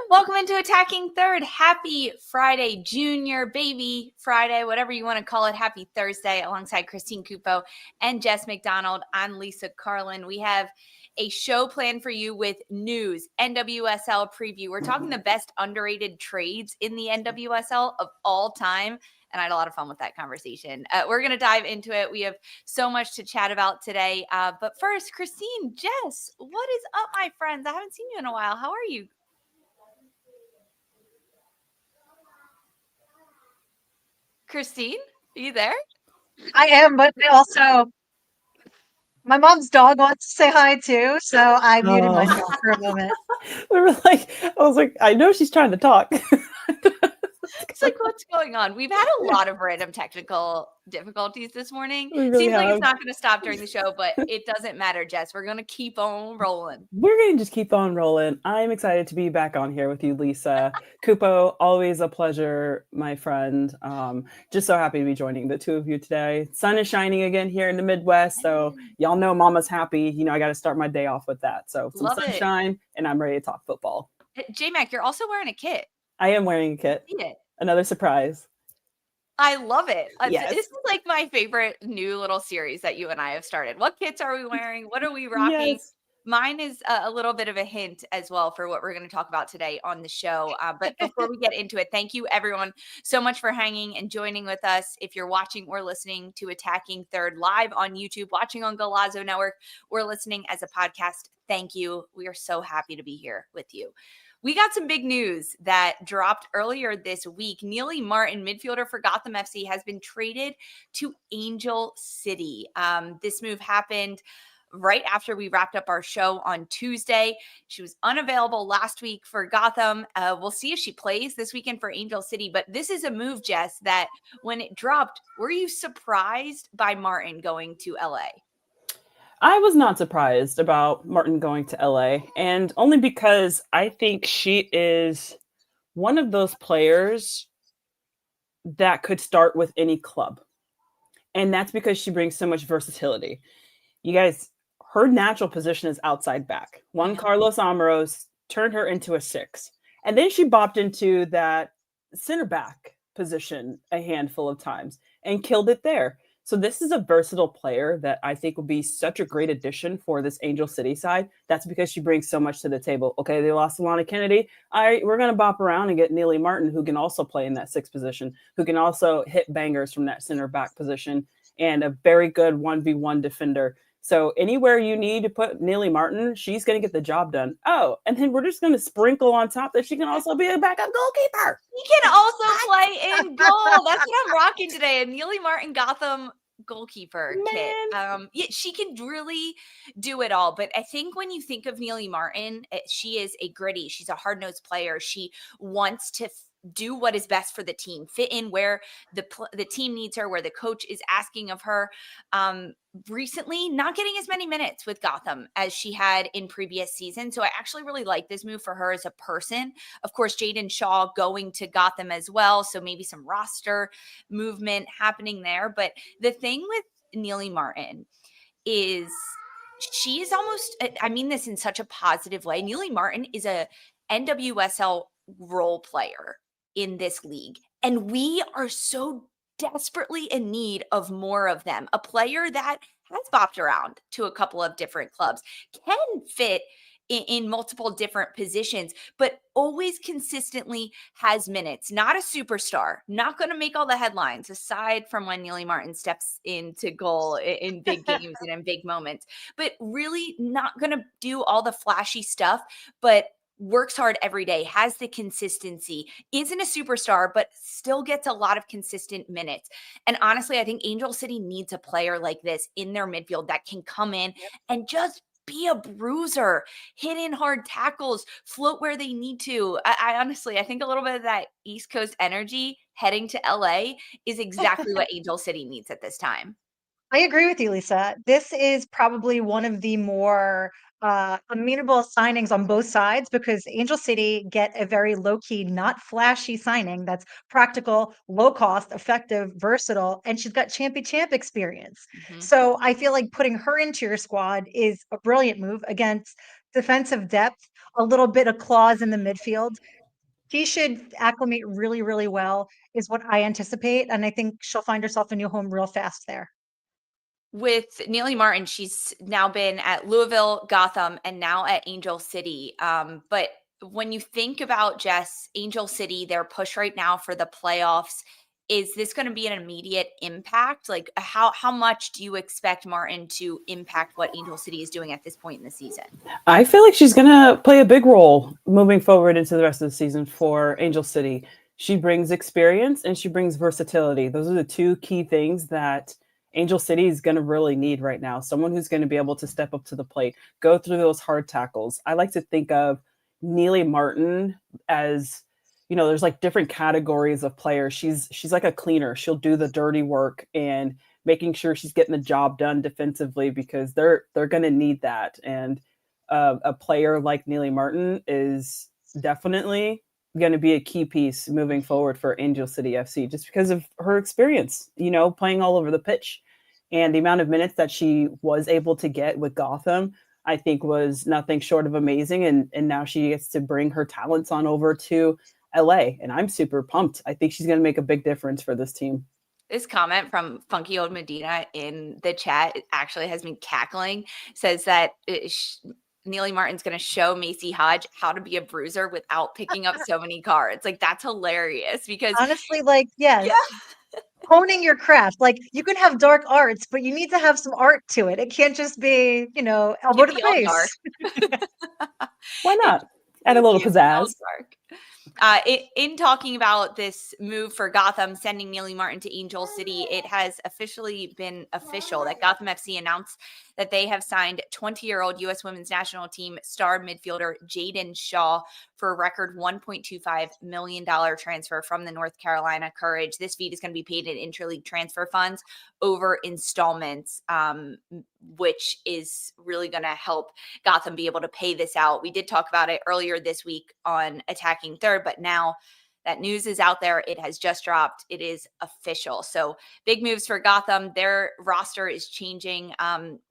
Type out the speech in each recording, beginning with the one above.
Welcome into Attacking Third. Happy Friday, Junior, Baby Friday, whatever you want to call it. Happy Thursday alongside Christine Cupo and Jess McDonald. I'm Lisa Carlin. We have a show planned for you with news, NWSL preview. We're talking the best underrated trades in the NWSL of all time. And I had a lot of fun with that conversation. We're going to dive into it. We have so much to chat about today. But first, Christine, Jess, what is up, my friends? I haven't seen you in a while. How are you? Christine, are you there? I am, but also my mom's dog wants to say hi too, so I muted myself for a moment. I was like, I know she's trying to talk. It's like, what's going on? We've had a lot of random technical difficulties this morning. Really Seems like have. it's not going to stop during the show, but it doesn't matter, Jess. We're going to keep on rolling. We're going to just keep on rolling. I'm excited to be back on here with you, Lisa. Cupo, always a pleasure, my friend. Just so happy to be joining the two of you today. Sun is shining again here in the Midwest, so y'all know mama's happy. You know, I got to start my day off with that. So some Love sunshine, and I'm ready to talk football. J-Mac, you're also wearing a kit. I am wearing a kit. See it. Another surprise. I love it. Yes. This is like my favorite new little series that you and I have started. What kits are we wearing? What are we rocking? Yes. Mine is a little bit of a hint as well for what we're going to talk about today on the show. But before we get into it, thank you everyone so much for hanging and joining with us. If you're watching or listening to Attacking Third live on YouTube, watching on Golazo Network, or listening as a podcast, thank you. We are so happy to be here with you. We got some big news that dropped earlier this week. Nealy Martin, midfielder for Gotham FC, has been traded to Angel City. This move happened right after we wrapped up our show on Tuesday. She was unavailable last week for Gotham. We'll see if she plays this weekend for Angel City. But this is a move, Jess, that when it dropped, were you surprised by Martin going to LA? I was not surprised about Martin going to LA, and only because I think she is one of those players that could start with any club. And that's because she brings so much versatility. You guys, her natural position is outside back. Juan Carlos Amoros turned her into a 6. And then she bopped into that center back position a handful of times and killed it there. So this is a versatile player that I think will be such a great addition for this Angel City side. That's because she brings so much to the table. Okay, they lost Alana Kennedy. All right, we're going to bop around and get Nealy Martin, who can also play in that 6 position, who can also hit bangers from that center back position, and a very good 1v1 defender. So anywhere you need to put Nealy Martin, she's going to get the job done. Oh, and then we're just going to sprinkle on top that she can also be a backup goalkeeper. She can also play in goal. That's what I'm rocking today. A Nealy Martin Gotham goalkeeper kit. Yeah, she can really do it all. But I think when you think of Nealy Martin, she is a gritty. She's a hard-nosed player. She wants to do what is best for the team, fit in where the team needs her, where the coach is asking of her. Recently, not getting as many minutes with Gotham as she had in previous seasons. So I actually really like this move for her as a person. Of course, Jaden Shaw going to Gotham as well. So maybe some roster movement happening there. But the thing with Nealy Martin is she is almost, I mean this in such a positive way. Nealy Martin is a NWSL role player in this league. And we are so desperately in need of more of them. A player that has bopped around to a couple of different clubs, can fit in multiple different positions, but always consistently has minutes. Not a superstar, not going to make all the headlines, aside from when Nealy Martin steps into goal in big games and in big moments, but really not going to do all the flashy stuff, but works hard every day, has the consistency, isn't a superstar, but still gets a lot of consistent minutes. And honestly, I think Angel City needs a player like this in their midfield that can come in and just be a bruiser, hit in hard tackles, float where they need to. I honestly, I think a little bit of that East Coast energy heading to LA is exactly what Angel City needs at this time. I agree with you, Lisa. This is probably one of the more amenable signings on both sides because Angel City get a very low key, not flashy signing that's practical, low cost, effective, versatile, and she's got champ experience. So I feel like putting her into your squad is a brilliant move against defensive depth, a little bit of clause in the midfield. She should acclimate really, really well, is what I anticipate. And I think she'll find herself a new home real fast there. With Nealy Martin, she's now been at Louisville, Gotham, and now at Angel City. But when you think about Jess, Angel City, their push right now for the playoffs, is this going to be an immediate impact? Like, how much do you expect Martin to impact what Angel City is doing at this point in the season? I feel like she's going to play a big role moving forward into the rest of the season for Angel City. She brings experience and she brings versatility. Those are the two key things that Angel City is going to really need right now. Someone who's going to be able to step up to the plate, go through those hard tackles. I like to think of Nealy Martin as, there's like different categories of players. She's like a cleaner. She'll do the dirty work and making sure she's getting the job done defensively, because they're going to need that. And a player like Nealy Martin is definitely going to be a key piece moving forward for Angel City FC, just because of her experience, playing all over the pitch. And the amount of minutes that she was able to get with Gotham, I think, was nothing short of amazing. And now she gets to bring her talents on over to LA. And I'm super pumped. I think she's going to make a big difference for this team. This comment from Funky Old Medina in the chat actually has me cackling. Says that Nealy Martin's going to show Macy Hodge how to be a bruiser without picking up so many cards. Like, that's hilarious, because honestly, yes. Yeah. Honing your craft. Like, you can have dark arts, but you need to have some art to it. It can't just be, elbow to the face. Why not? Add a little pizzazz. In talking about this move for Gotham, sending Nealy Martin to Angel City, it has officially been official that Gotham FC announced that they have signed 20-year-old U.S. women's national team star midfielder Jordyn Shaw for a record $1.25 million transfer from the North Carolina Courage. This fee is going to be paid in interleague transfer funds over installments, which is really going to help Gotham be able to pay this out. We did talk about it earlier this week on Attacking Third, but now that news is out there. It has just dropped. It is official. So big moves for Gotham. Their roster is changing.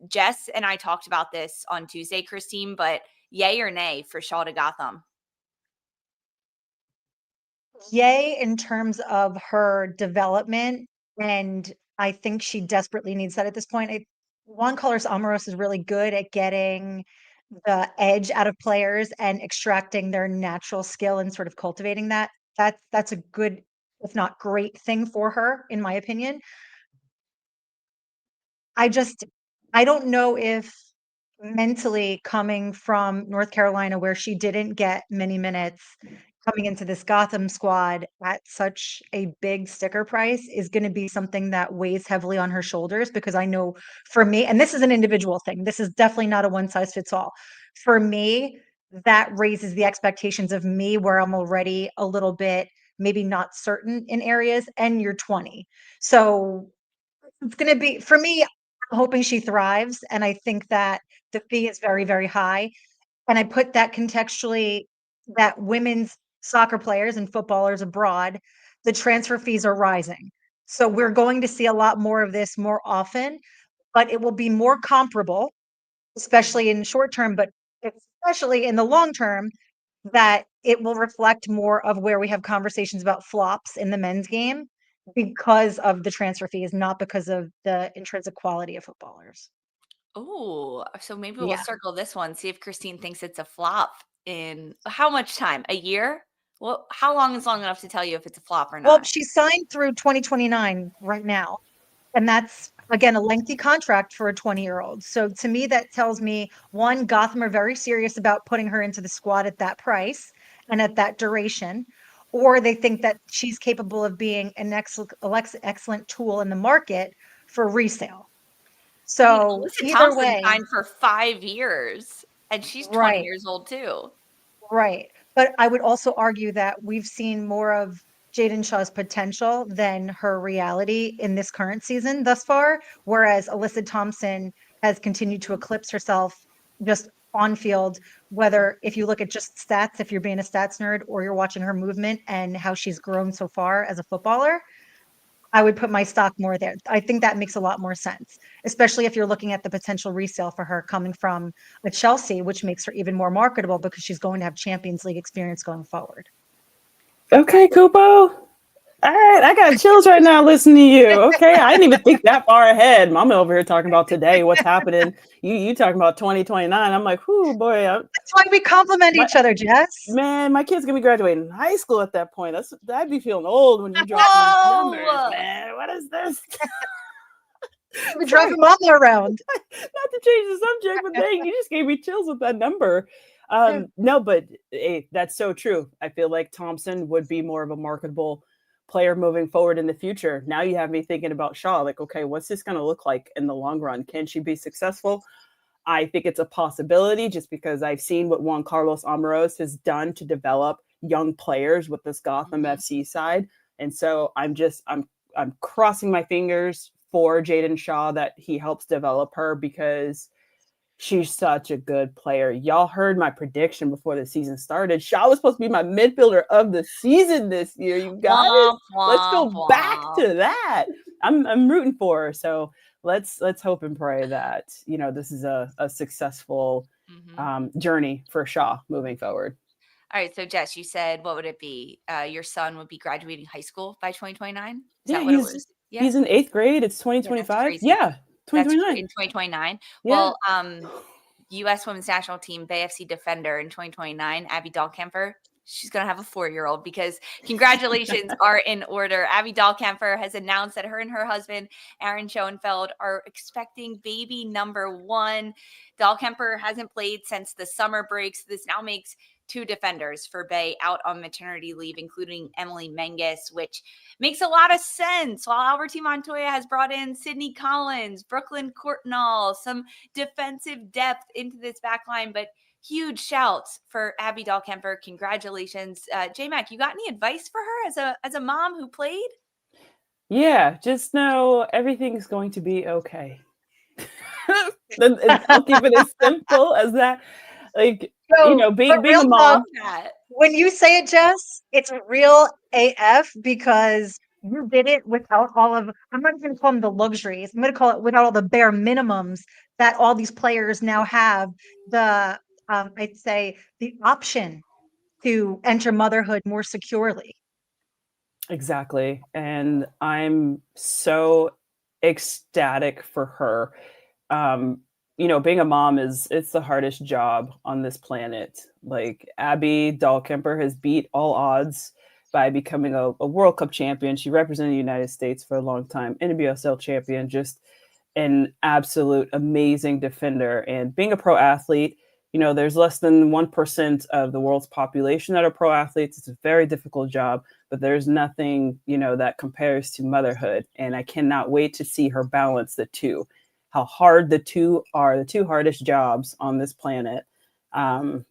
Jess and I talked about this on Tuesday, Christine, but yay or nay for Shaw to Gotham? Yay in terms of her development. And I think she desperately needs that at this point. Juan Carlos Amoros is really good at getting the edge out of players and extracting their natural skill and sort of cultivating that. That's a good, if not great, thing for her, in my opinion. I don't know if mentally, coming from North Carolina, where she didn't get many minutes, coming into this Gotham squad at such a big sticker price is going to be something that weighs heavily on her shoulders, because I know for me, and this is an individual thing, this is definitely not a one size fits all. For me, that raises the expectations of me, where I'm already a little bit maybe not certain in areas, and you're 20. So it's going to be, for me, I'm hoping she thrives. And I think that the fee is very, very high. And I put that contextually, that women's soccer players and footballers abroad, the transfer fees are rising. So we're going to see a lot more of this more often, but it will be more comparable, especially in the short term, but especially in the long term, that it will reflect more of where we have conversations about flops in the men's game, because of the transfer fees, not because of the intrinsic quality of footballers. Oh, so maybe we'll circle this one, see if Christine thinks it's a flop in how much time? A year? Well, how long is long enough to tell you if it's a flop or not? Well, she's signed through 2029 right now. And that's, again, a lengthy contract for a 20-year-old. So to me, that tells me, one, Gotham are very serious about putting her into the squad at that price and at that duration, or they think that she's capable of being an excellent tool in the market for resale. So Alyssa either Thompson way, signed for 5 years, and she's 20 years old too. Right. But I would also argue that we've seen more of Jordyn Shaw's potential than her reality in this current season thus far, whereas Alyssa Thompson has continued to eclipse herself just on field, whether if you look at just stats, if you're being a stats nerd, or you're watching her movement and how she's grown so far as a footballer. I would put my stock more there. I think that makes a lot more sense, especially if you're looking at the potential resale for her coming from a Chelsea, which makes her even more marketable because she's going to have Champions League experience going forward. Okay, Cupo. All right, I got chills right now listening to you. Okay, I didn't even think that far ahead. Mama over here talking about today, what's happening. You talking about 2029. I'm like, whoo, boy. That's why we compliment each other, Jess. Man, my kid's gonna be graduating high school at that point. I'd be feeling old when you drop these numbers, man. What is this? We driving Mama around. Not to change the subject, but dang, you just gave me chills with that number. No, but hey, that's so true. I feel like Thompson would be more of a marketable player moving forward in the future. Now you have me thinking about Shaw. Like, okay, what's this going to look like in the long run? Can she be successful? I think it's a possibility just because I've seen what Juan Carlos Amaros has done to develop young players with this Gotham FC side. And so I'm crossing my fingers for Jaden Shaw that he helps develop her because she's such a good player. Y'all heard my prediction before the season started. Shaw was supposed to be my midfielder of the season this year. You guys, let's go back to that. I'm rooting for her. So let's hope and pray that this is a successful journey for Shaw moving forward. All right, so Jess, you said what would it be? Your son would be graduating high school by 2029. Is that what it was? Yeah, he's in 8th grade. It's 2025. Yeah, 2029. In 2029. Yeah. Well, U.S. Women's National Team Bay FC defender in 2029, Abby Dahlkemper. She's going to have a 4-year-old because congratulations are in order. Abby Dahlkemper has announced that her and her husband, Aaron Schoenfeld, are expecting baby number 1. Dahlkemper hasn't played since the summer break, so this now makes 2 defenders for Bay out on maternity leave, including Emily Menges, which makes a lot of sense. While Albertine Montoya has brought in Sydney Collins, Brooklyn Courtnall, some defensive depth into this back line, but huge shouts for Abby Dahlkemper. Congratulations. J-Mac, you got any advice for her as a mom who played? Yeah, just know everything's going to be okay. I'll keep it as simple as that. Like, being a mom. When you say it, Jess, it's real AF because you did it without all of, I'm not going to call them the luxuries. I'm going to call it without all the bare minimums that all these players now have. I'd say the option to enter motherhood more securely. Exactly. And I'm so ecstatic for her. Being a mom it's the hardest job on this planet. Like, Abby Dahlkemper has beat all odds by becoming a World Cup champion. She represented the United States for a long time, NWSL champion, just an absolute amazing defender. And being a pro athlete, there's less than 1% of the world's population that are pro athletes. It's a very difficult job, but there's nothing, that compares to motherhood. And I cannot wait to see her balance the two. How hard the two are, the 2 hardest jobs on this planet. I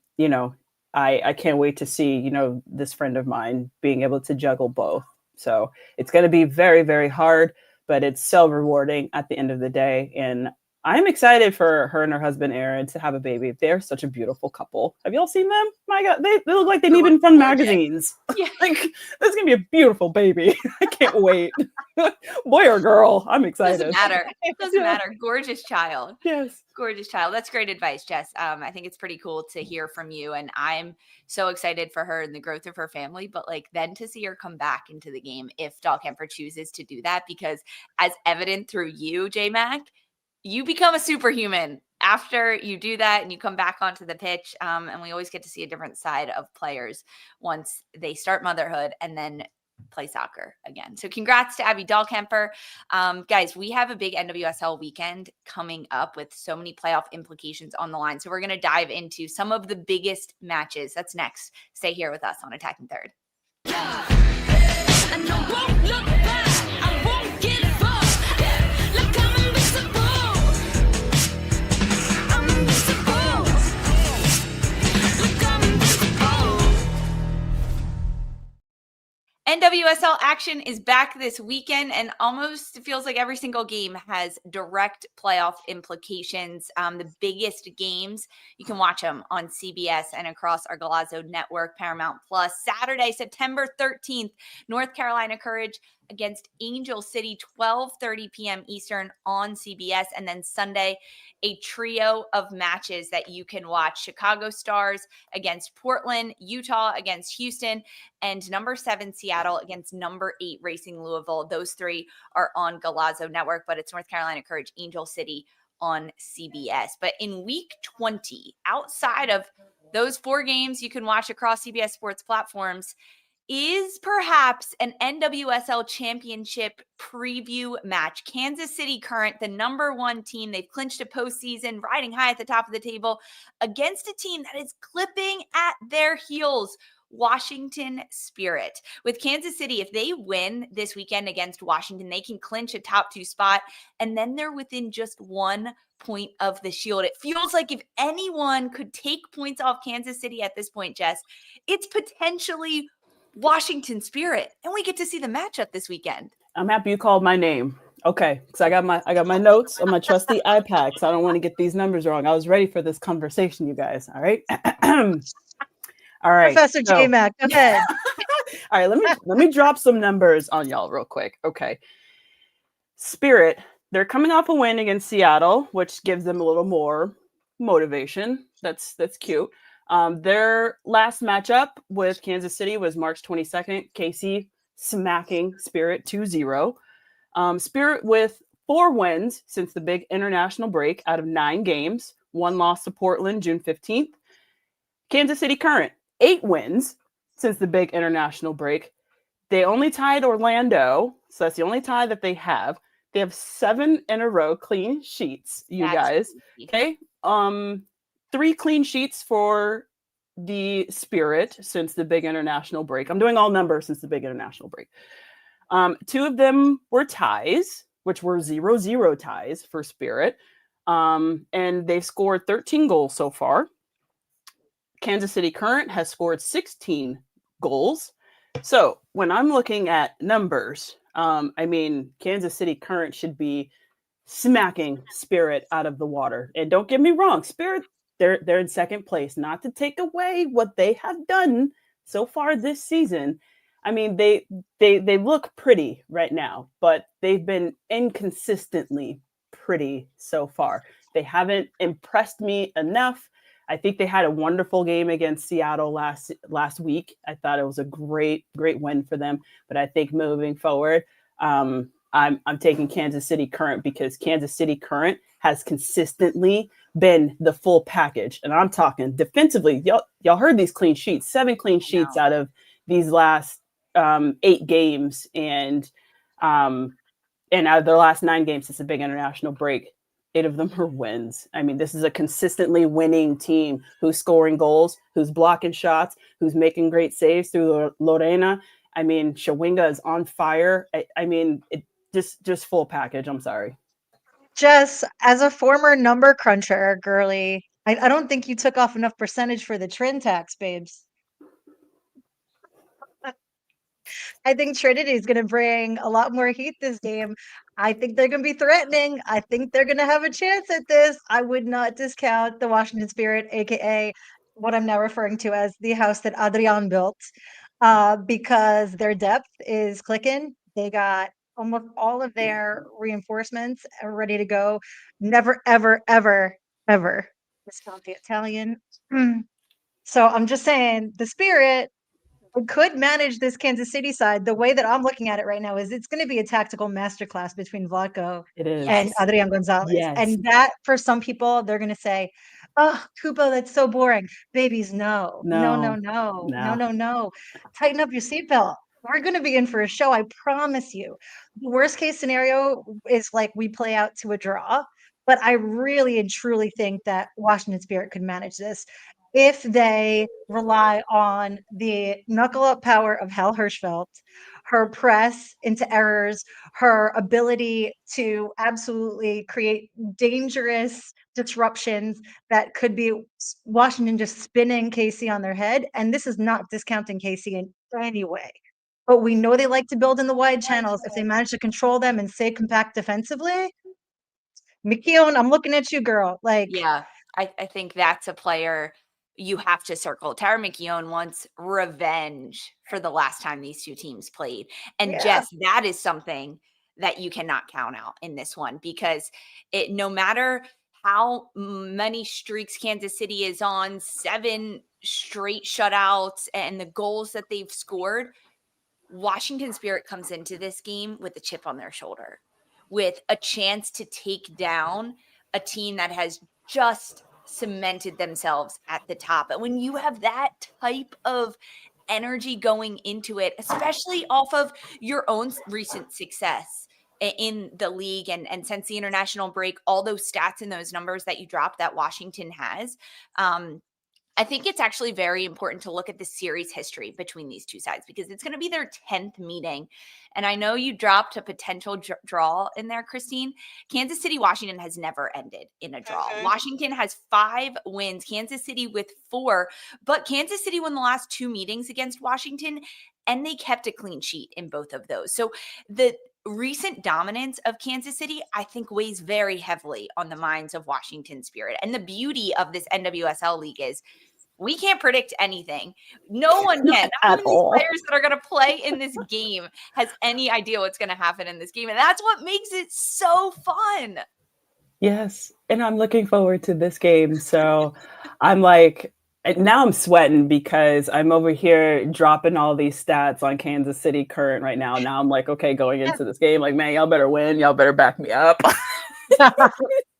can't wait to see, this friend of mine being able to juggle both. So it's going to be very, very hard, but it's so rewarding at the end of the day. And I'm excited for her and her husband, Aaron, to have a baby. They're such a beautiful couple. Have y'all seen them? My God, they look like they've even from magazines. Yeah. Like, this is going to be a beautiful baby. I can't wait. Boy or girl, I'm excited. Doesn't matter. Gorgeous child. Yes. Gorgeous child. That's great advice, Jess. I think it's pretty cool to hear from you. And I'm so excited for her and the growth of her family. But then to see her come back into the game if Dahlkemper chooses to do that, because as evident through you, J-Mac, you become a superhuman after you do that and you come back onto the pitch. And we always get to see a different side of players once they start motherhood and then play soccer again. So congrats to Abby Dahlkemper. Guys, we have a big NWSL weekend coming up with so many playoff implications on the line. So we're going to dive into some of the biggest matches. That's next. Stay here with us on Attacking Third. NWSL action is back this weekend, and almost feels like every single game has direct playoff implications. The biggest games, you can watch them on CBS and across our Galazzo Network, Paramount Plus. Saturday, September 13th, North Carolina Courage against Angel City, 12:30 p.m. Eastern on CBS. And then Sunday, a trio of matches that you can watch. Chicago Stars against Portland, Utah against Houston, and number 7 Seattle against number 8 Racing Louisville. Those three are on Galazzo Network, but it's North Carolina Courage, Angel City on CBS. But in week 20, outside of those 4 games you can watch across CBS Sports platforms, is perhaps an NWSL championship preview match. Kansas City Current, the number 1 team, they've clinched a postseason, riding high at the top of the table, against a team that is clipping at their heels, Washington Spirit. With Kansas City, if they win this weekend against Washington, they can clinch a top 2 spot, and then they're within just 1 point of the Shield. It feels like if anyone could take points off Kansas City at this point, Jess, it's potentially Washington Spirit, and we get to see the matchup this weekend. I'm happy you called my name. Okay, because I got my notes on my trusty iPad, so I don't want to get these numbers wrong. I was ready for this conversation, you guys. All right. All right. Professor J-Mac, go ahead. All right, let me drop some numbers on y'all real quick. Okay. Spirit, they're coming off a win against Seattle, which gives them a little more motivation. That's cute. Their last matchup with Kansas City was March 22nd. KC smacking Spirit 2-0. Spirit with 4 wins since the big international break out of 9 games. 1 loss to Portland June 15th. Kansas City Current, 8 wins since the big international break. They only tied Orlando, so that's the only tie that they have. They have 7 in a row clean sheets, you guys. Okay. 3 clean sheets for the Spirit since the big international break. I'm doing all numbers since the big international break. 2 of them were ties, which were 0-0 ties for Spirit. And they've scored 13 goals so far. Kansas City Current has scored 16 goals. So when I'm looking at numbers, Kansas City Current should be smacking Spirit out of the water. And don't get me wrong, Spirit, they're in second place. Not to take away what they have done so far this season. I mean, they look pretty right now, but they've been inconsistently pretty so far. They haven't impressed me enough. I think they had a wonderful game against Seattle last week. I thought it was a great win for them. But I think moving forward, I'm taking Kansas City Current because Kansas City Current has consistently been the full package. And I'm talking defensively. Y'all heard these clean sheets, 7 clean sheets out of these last 8 games. And out of their last 9 games since the big international break, 8 of them are wins. I mean, this is a consistently winning team who's scoring goals, who's blocking shots, who's making great saves through Lorena. I mean, Shawinga is on fire. It just full package. I'm sorry. Jess, as a former number cruncher, girly, I don't think you took off enough percentage for the Trin Tax, babes. I think Trinity is going to bring a lot more heat this game. I think they're going to be threatening. I think they're going to have a chance at this. I would not discount the Washington Spirit, aka what I'm now referring to as the house that Adrian built, because their depth is clicking. They got almost all of their reinforcements ready to go. Never, ever, ever, ever discount the Italian. So I'm just saying the Spirit could manage this Kansas City side. The way that I'm looking at it right now is it's going to be a tactical masterclass between Vlatko and Adrian Gonzalez. Yes. And that, for some people, they're going to say, oh, Cupo, that's so boring. Babies, no. Tighten up your seatbelt. We're going to be in for a show, I promise you. The worst case scenario is like we play out to a draw. But I really and truly think that Washington Spirit could manage this if they rely on the knuckle-up power of Hal Hirschfeld, her press into errors, her ability to absolutely create dangerous disruptions that could be Washington just spinning KC on their head. And this is not discounting KC in any way. but we know they like to build in the wide channels. If they manage to control them and stay compact defensively, McKeown, I'm looking at you, girl. Like, yeah, I think that's a player you have to circle. Tara McKeown wants revenge for the last time these two teams played. And Jess, that is something that you cannot count out in this one, because no matter how many streaks Kansas City is on, 7 straight shutouts and the goals that they've scored, Washington Spirit comes into this game with a chip on their shoulder, with a chance to take down a team that has just cemented themselves at the top. And when you have that type of energy going into it, especially off of your own recent success in the league and since the international break, all those stats and those numbers that you dropped that Washington has, I think it's actually very important to look at the series history between these two sides, because it's going to be their 10th meeting. And I know you dropped a potential draw in there, Christine. Kansas City, Washington has never ended in a draw. Washington has 5 wins, Kansas City with 4, but Kansas City won the last 2 meetings against Washington, and they kept a clean sheet in both of those. So the recent dominance of Kansas City, I think, weighs very heavily on the minds of Washington Spirit. And the beauty of this NWSL league is we can't predict anything. No one can. Not even these players that are going to play in this game has any idea what's going to happen in this game. And that's what makes it so fun. Yes. And I'm looking forward to this game. So I'm like, now I'm sweating because I'm over here dropping all these stats on Kansas City Current right now. Now I'm like, okay, going into this game, like, man, y'all better win. Y'all better back me up.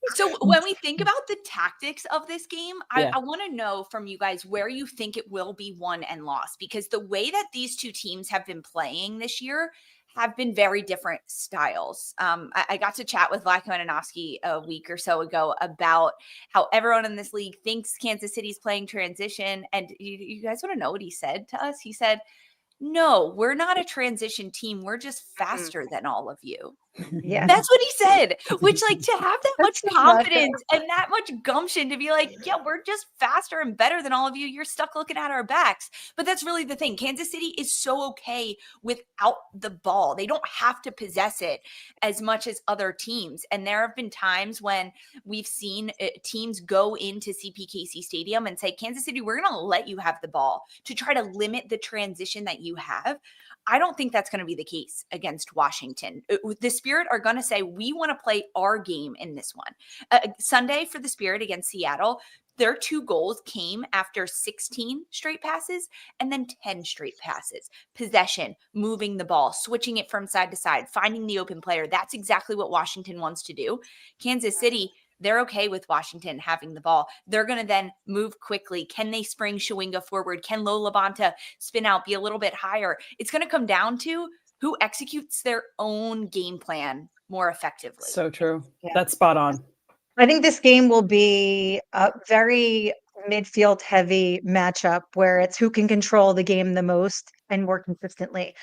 So when we think about the tactics of this game, I want to know from you guys where you think it will be won and lost, because the way that these two teams have been playing this year have been very different styles. I got to chat with Vlatko Ananowski a week or so ago about how everyone in this league thinks Kansas City's playing transition. And you guys want to know what he said to us? He said, no, we're not a transition team. We're just faster than all of you. yeah, That's what he said, which, like, to have that much confidence and that much gumption to be like, yeah, we're just faster and better than all of you. You're stuck looking at our backs. But that's really the thing. Kansas City is so okay without the ball. They don't have to possess it as much as other teams. And there have been times when we've seen teams go into CPKC Stadium and say, Kansas City, we're going to let you have the ball to try to limit the transition that you have. I don't think that's going to be the case against Washington. The Spirit are going to say, we want to play our game in this one. Sunday for the Spirit against Seattle, their 2 goals came after 16 straight passes and then 10 straight passes. Possession, moving the ball, switching it from side to side, finding the open player. That's exactly what Washington wants to do. Kansas City, they're okay with Washington having the ball. They're going to then move quickly. Can they spring Shawinga forward? Can Lola Bonta spin out, be a little bit higher? It's going to come down to who executes their own game plan more effectively. So true. Yeah. That's spot on. I think this game will be a very midfield heavy matchup where it's who can control the game the most and more consistently.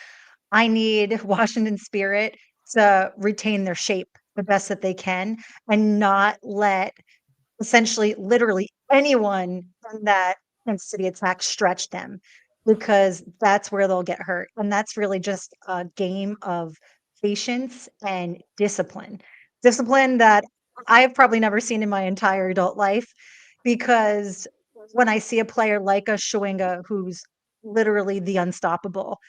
I need Washington Spirit to retain their shape the best that they can and not let essentially literally anyone in that Kansas City attack stretch them, because that's where they'll get hurt. And that's really just a game of patience and discipline. Discipline that I've probably never seen in my entire adult life, because when I see a player like a Shawinga who's literally the unstoppable,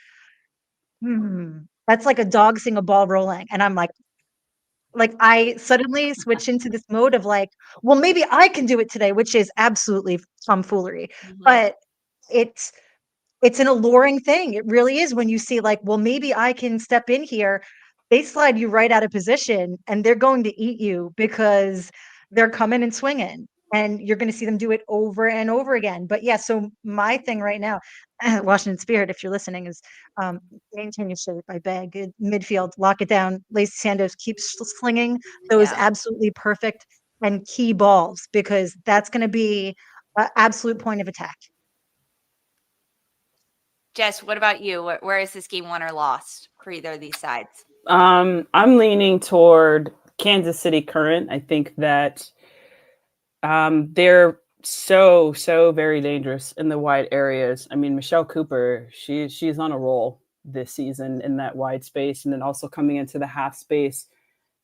that's like a dog seeing a ball rolling. And I'm like I suddenly switch into this mode of like, well, maybe I can do it today, which is absolutely tomfoolery. But it's an alluring thing. It really is, when you see like, well, maybe I can step in here. They slide you right out of position and they're going to eat you because they're coming and swinging. And you're going to see them do it over and over again. But yeah, so my thing right now, Washington Spirit, if you're listening, is maintain your shape. I beg. Midfield, lock it down. Lacey Sandos keeps slinging those absolutely perfect and key balls, because that's going to be an absolute point of attack. Jess, what about you? Where is this game won or lost for either of these sides? I'm leaning toward Kansas City Current. I think that they're so very dangerous in the wide areas. I mean, Michelle Cooper, she's on a roll. this season in that wide space. And then also coming into the half space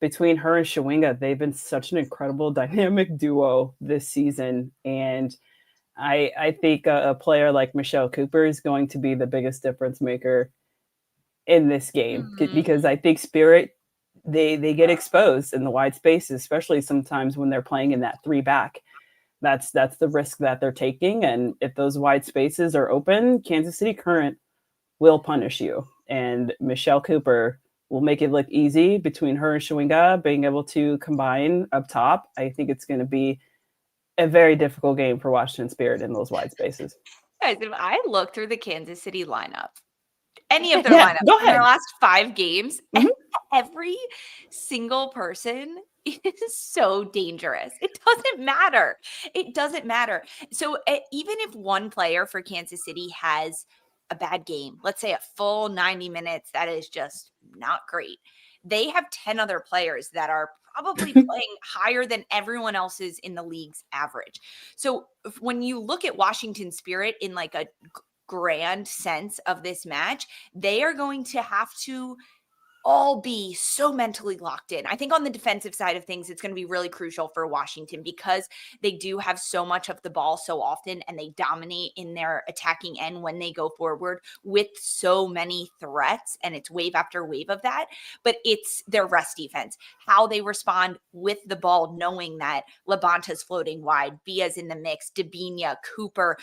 between her and Shawinga, they've been such an incredible dynamic duo this season. And I think a player like Michelle Cooper is going to be the biggest difference maker in this game, because I think Spirit, they get exposed in the wide spaces, especially sometimes when they're playing in that 3-back. That's the risk that they're taking. And if those wide spaces are open, Kansas City Current will punish you. And Michelle Cooper will make it look easy between her and Shawinga being able to combine up top. I think it's going to be a very difficult game for Washington Spirit in those wide spaces. Guys, if I look through the Kansas City lineup, any of their lineups go in their ahead. last 5 games, every single person is so dangerous. It doesn't matter. It doesn't matter. So even if one player for Kansas City has a bad game, let's say a full 90 minutes, that is just not great. They have 10 other players that are probably playing higher than everyone else's in the league's average. So when you look at Washington Spirit in like a grand sense of this match, they are going to have to all be so mentally locked in. I think on the defensive side of things, it's going to be really crucial for Washington because they do have so much of the ball so often, and they dominate in their attacking end when they go forward with so many threats, and it's wave after wave of that. But it's their rest defense, how they respond with the ball, knowing that Labanta's floating wide, Bia's in the mix, Debinha, Cooper,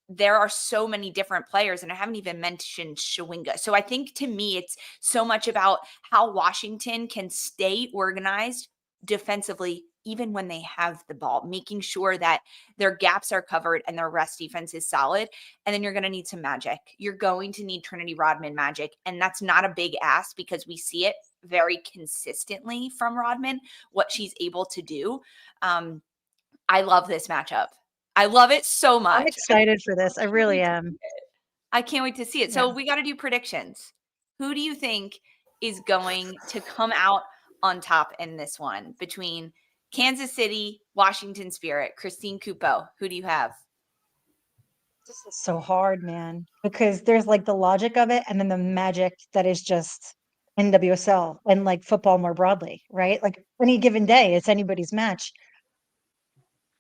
there are so many different players, and I haven't even mentioned Shawinga. So I think to me, it's so much about how Washington can stay organized defensively, even when they have the ball, making sure that their gaps are covered and their rest defense is solid. And then you're going to need some magic. You're going to need Trinity Rodman magic. And that's not a big ask because we see it very consistently from Rodman, what she's able to do. I love this matchup. I love it so much. I'm excited for this. I really am. I can't wait to see it. So we got to do predictions. Who do you think is going to come out on top in this one between Kansas City, Washington Spirit? Christine Cupo, who do you have? This is so hard, man, because there's like the logic of it and then the magic that is just NWSL and like football more broadly, right? Like any given day, it's anybody's match.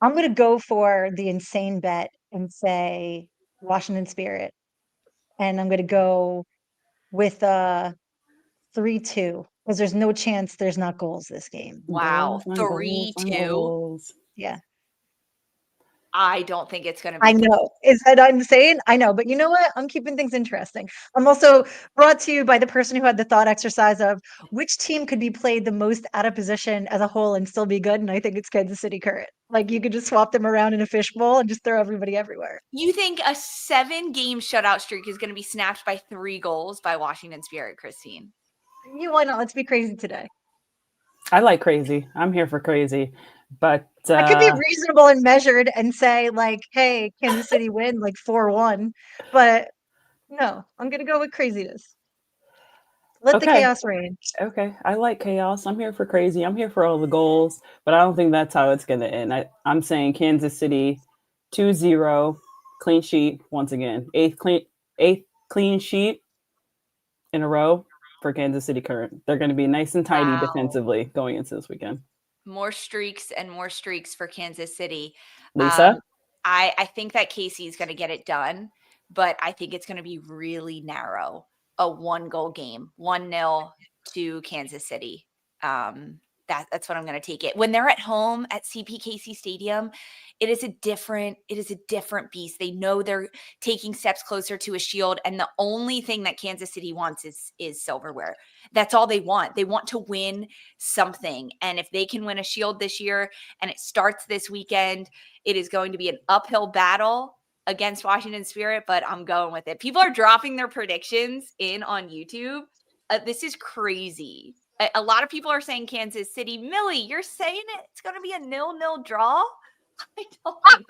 I'm going to go for the insane bet and say Washington Spirit. And I'm going to go with 3-2 because there's no chance there's not goals this game. Wow. Goals on 3-2. goals. Yeah. I don't think it's going to be. I know. Is that insane? I know. But you know what? I'm keeping things interesting. I'm also brought to you by the person who had the thought exercise of which team could be played the most out of position as a whole and still be good. And I think it's Kansas City Current. Like you could just swap them around in a fishbowl and just throw everybody everywhere. You think a 7-game shutout streak is going to be snapped by 3 goals by Washington Spirit, Christine? Why not? Let's be crazy today. I like crazy. I'm here for crazy. But I could be reasonable and measured and say like, hey, Kansas City win like 4-1. But no, I'm going to go with craziness. Let the chaos reign. Okay. I like chaos. I'm here for crazy. I'm here for all the goals, but I don't think that's how it's going to end. I'm saying Kansas City 2-0, clean sheet once again. Eighth clean sheet in a row for Kansas City Current. They're going to be nice and tidy defensively going into this weekend. More streaks and more streaks for Kansas City. Lisa? I think that Casey is going to get it done, but I think it's going to be really narrow. A 1-goal game, 1-0 to Kansas City. That's what I'm going to take it. When they're at home at CPKC Stadium, it is a different beast. They know they're taking steps closer to a shield, and the only thing that Kansas City wants is silverware. That's all they want. They want to win something, and if they can win a shield this year, and it starts this weekend, it is going to be an uphill battle against Washington Spirit, but I'm going with it. People are dropping their predictions in on YouTube. This is crazy. A lot of people are saying Kansas City. Millie, you're saying it's going to be a 0-0 draw? I don't think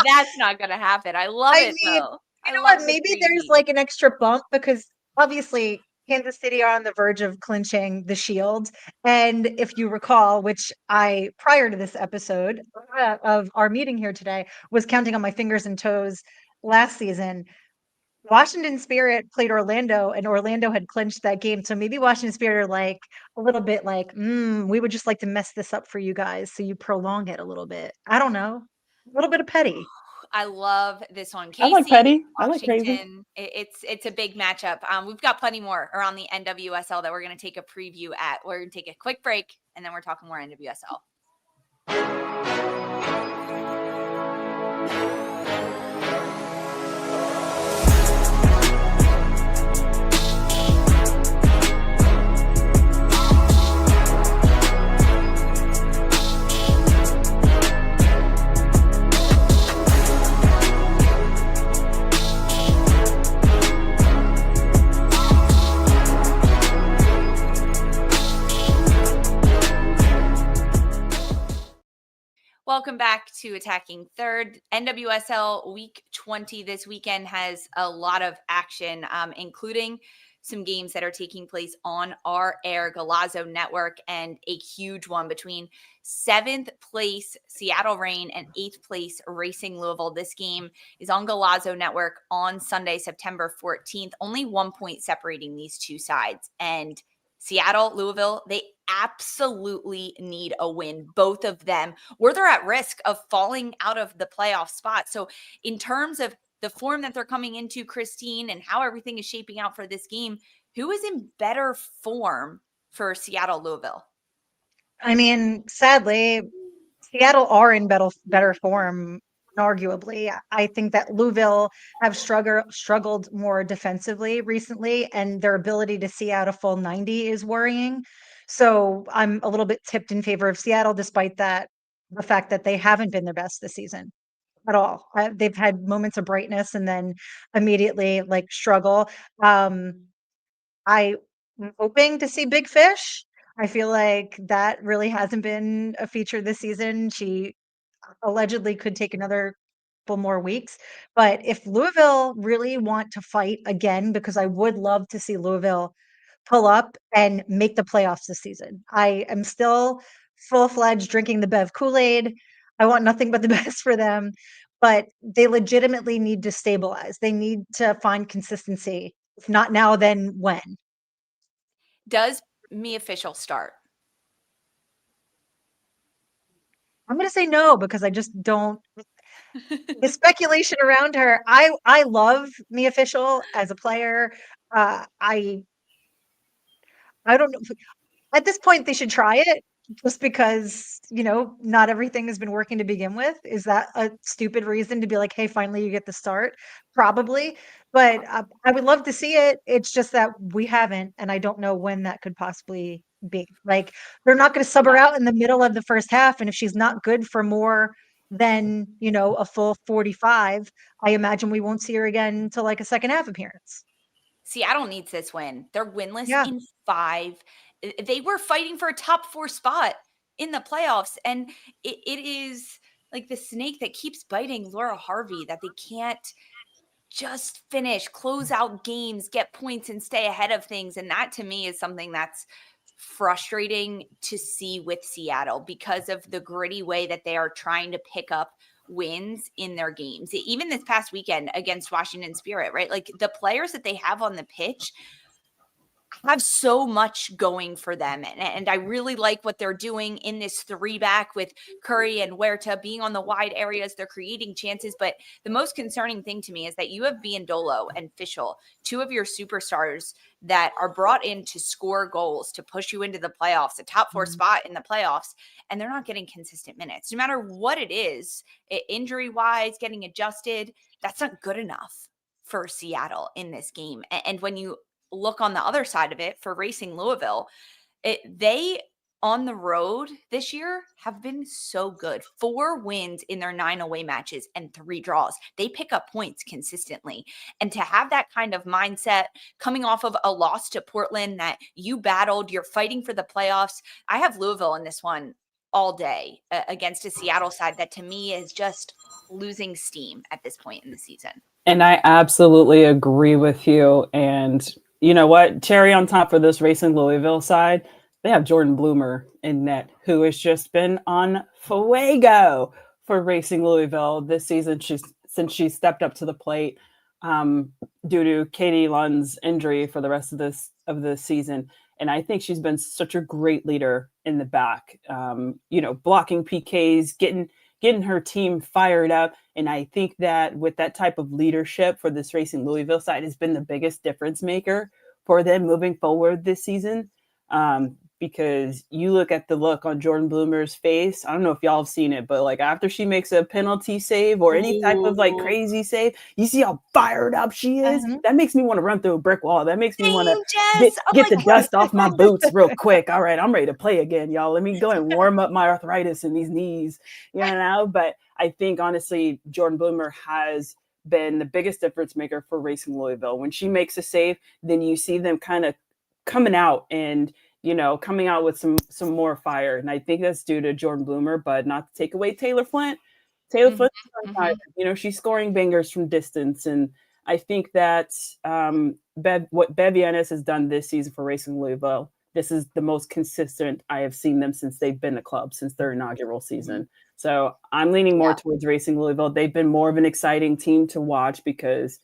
that's not going to happen. I love it, though. You know what? Maybe there's like an extra bump because obviously Kansas City are on the verge of clinching the shield. And if you recall, which I, prior to this episode of our meeting here today, was counting on my fingers and toes last season. Washington Spirit played Orlando, and Orlando had clinched that game. So maybe Washington Spirit are like a little bit like, we would just like to mess this up for you guys, so you prolong it a little bit. I don't know, a little bit of petty. I love this one. I like KC, petty. I like crazy. Washington. It's a big matchup. We've got plenty more around the NWSL that we're going to take a preview at. We're going to take a quick break, and then we're talking more NWSL. Welcome back to Attacking Third. NWSL Week 20 this weekend has a lot of action, including some games that are taking place on our air Golazo Network, and a huge one between 7th place Seattle Reign and 8th place Racing Louisville. This game is on Golazo Network on Sunday, September 14th. Only 1 point separating these two sides. And Seattle, Louisville, they absolutely need a win, both of them, where they're at risk of falling out of the playoff spot. So in terms of the form that they're coming into, Christine, and how everything is shaping out for this game, who is in better form for Seattle, Louisville? I mean, sadly, Seattle are in better form, arguably. I think that Louisville have struggled more defensively recently, and their ability to see out a full 90 is worrying. So I'm a little bit tipped in favor of Seattle, despite that, the fact that they haven't been their best this season at all. They've had moments of brightness and then immediately like struggle. I'm hoping to see Big Fish. I feel like that really hasn't been a feature this season. She allegedly could take another couple more weeks. But if Louisville really want to fight again, because I would love to see Louisville pull up and make the playoffs this season. I am still full-fledged drinking the Bev Kool-Aid. I want nothing but the best for them, but they legitimately need to stabilize. They need to find consistency. If not now, then when? Does Mia Fishel start? I'm going to say no, because I just don't. The speculation around her. I love Mia Fishel as a player. I don't know. At this point, they should try it, just because, not everything has been working to begin with. Is that a stupid reason to be like, hey, finally you get the start? Probably. But I would love to see it. It's just that we haven't, and I don't know when that could possibly be. Like, they're not going to sub her out in the middle of the first half. And if she's not good for more than, a full 45, I imagine we won't see her again until like a second half appearance. Seattle needs this win. They're winless Yeah. in 5. They were fighting for a top 4 spot in the playoffs, and it is like the snake that keeps biting Laura Harvey, that they can't just finish, close out games, get points, and stay ahead of things. And that, to me, is something that's frustrating to see with Seattle, because of the gritty way that they are trying to pick up wins in their games. Even this past weekend against Washington Spirit, right? Like, the players that they have on the pitch have so much going for them. And I really like what they're doing in this 3-back with Curry and Huerta being on the wide areas. They're creating chances. But the most concerning thing to me is that you have Biondolo and Fishel, 2 of your superstars that are brought in to score goals, to push you into the playoffs, a top 4 spot in the playoffs, and they're not getting consistent minutes. No matter what it is, injury-wise, getting adjusted, that's not good enough for Seattle in this game. And when you look on the other side of it for Racing Louisville, they on the road this year have been so good. 4 wins in their 9 away matches and 3 draws. They pick up points consistently. And to have that kind of mindset coming off of a loss to Portland that you battled, you're fighting for the playoffs. I have Louisville in this one all day against a Seattle side that, to me, is just losing steam at this point in the season. And I absolutely agree with you. And you know what? Cherry on top for this Racing Louisville side, they have Jordyn Bloomer in net, who has just been on fuego for Racing Louisville this season since she stepped up to the plate. due to Katie Lund's injury for the rest of the season. And I think she's been such a great leader in the back, blocking PKs, getting her team fired up. And I think that with that type of leadership for this Racing Louisville side has been the biggest difference maker for them moving forward this season. Because you look at the look on Jordyn Bloomer's face. I don't know if y'all have seen it, but like after she makes a penalty save or any type of like crazy save, you see how fired up she is. That makes me want to run through a brick wall. That makes me want to get the dust off my boots real quick. All right, I'm ready to play again, y'all. Let me go and warm up my arthritis in these knees, But I think honestly, Jordyn Bloomer has been the biggest difference maker for Racing Louisville. When she makes a save, then you see them kind of coming out and coming out with some more fire. And I think that's due to Jordyn Bloomer, but not to take away Taylor Flint. Taylor Flint, she's scoring bangers from distance. And I think that what Bev Yannis has done this season for Racing Louisville, this is the most consistent I have seen them since they've been a club, since their inaugural season. So I'm leaning more towards Racing Louisville. They've been more of an exciting team to watch because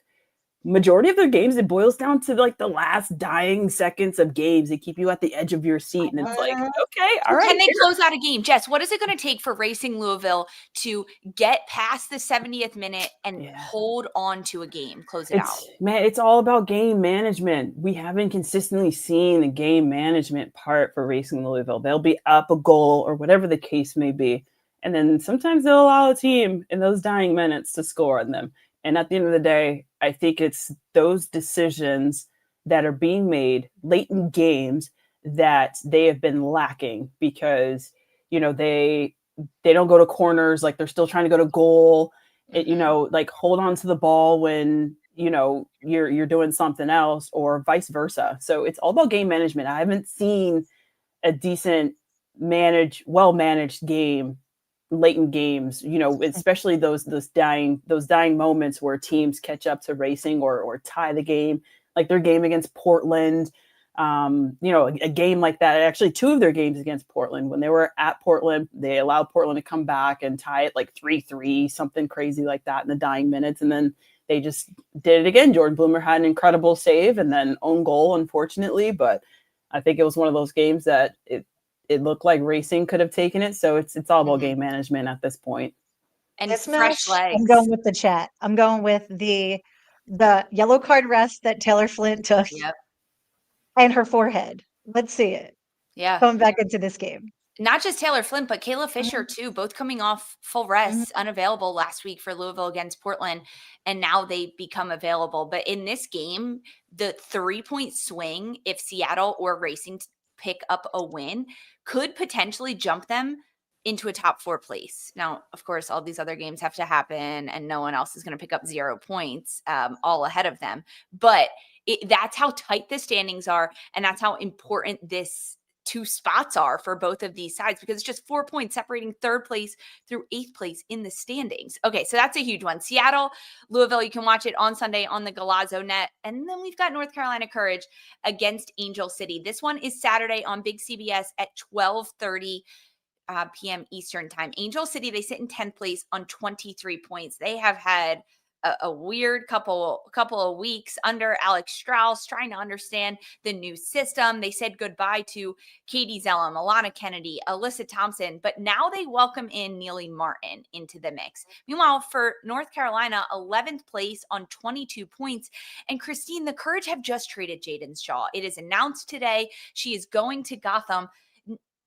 majority of their games, it boils down to like the last dying seconds of games. They keep you at the edge of your seat. And it's like, okay, all right. Can they close out a game? Jess, what is it going to take for Racing Louisville to get past the 70th minute and hold on to a game, close it out? Man, it's all about game management. We haven't consistently seen the game management part for Racing Louisville. They'll be up a goal or whatever the case may be. And then sometimes they'll allow a team in those dying minutes to score on them. And at the end of the day, I think it's those decisions that are being made late in games that they have been lacking because, they don't go to corners. Like they're still trying to go to goal, like hold on to the ball when, you're doing something else or vice versa. So it's all about game management. I haven't seen a decent well-managed game late in games, especially those dying moments where teams catch up to Racing or tie the game, like their game against Portland. A game like that. Actually, two of their games against Portland, when they were at Portland, they allowed Portland to come back and tie it like 3-3, something crazy like that in the dying minutes. And then they just did it again. Jordyn Bloomer had an incredible save and then own goal, unfortunately. But I think it was one of those games that it looked like Racing could have taken it. So it's all about game management at this point. And this fresh match, legs. I'm going with the chat. I'm going with the yellow card rest that Taylor Flint took and her forehead. Let's see it. Yeah. Going back into this game. Not just Taylor Flint, but Kayla Fisher too, both coming off full rest, unavailable last week for Louisville against Portland, and now they become available. But in this game, the 3-point swing, if Seattle or Racing pick up a win, could potentially jump them into a top 4 place. Now, of course, all these other games have to happen and no one else is going to pick up 0 points all ahead of them. But that's how tight the standings are. And that's how important this 2 spots are for both of these sides, because it's just 4 points separating 3rd place through 8th place in the standings. Okay, so that's a huge one. Seattle, Louisville, you can watch it on Sunday on the Galazzo net. And then we've got North Carolina Courage against Angel City. This one is Saturday on Big CBS at 12:30 p.m. Eastern time. Angel City, they sit in 10th place on 23 points. They have had a weird couple of weeks under Alex Strauss, trying to understand the new system. They said goodbye to Katie Zellum, Alana Kennedy, Alyssa Thompson, but now they welcome in Nealy Martin into the mix. Meanwhile, for North Carolina, 11th place on 22 points. And Christine, the Courage have just traded Jaden Shaw. It is announced today she is going to Gotham.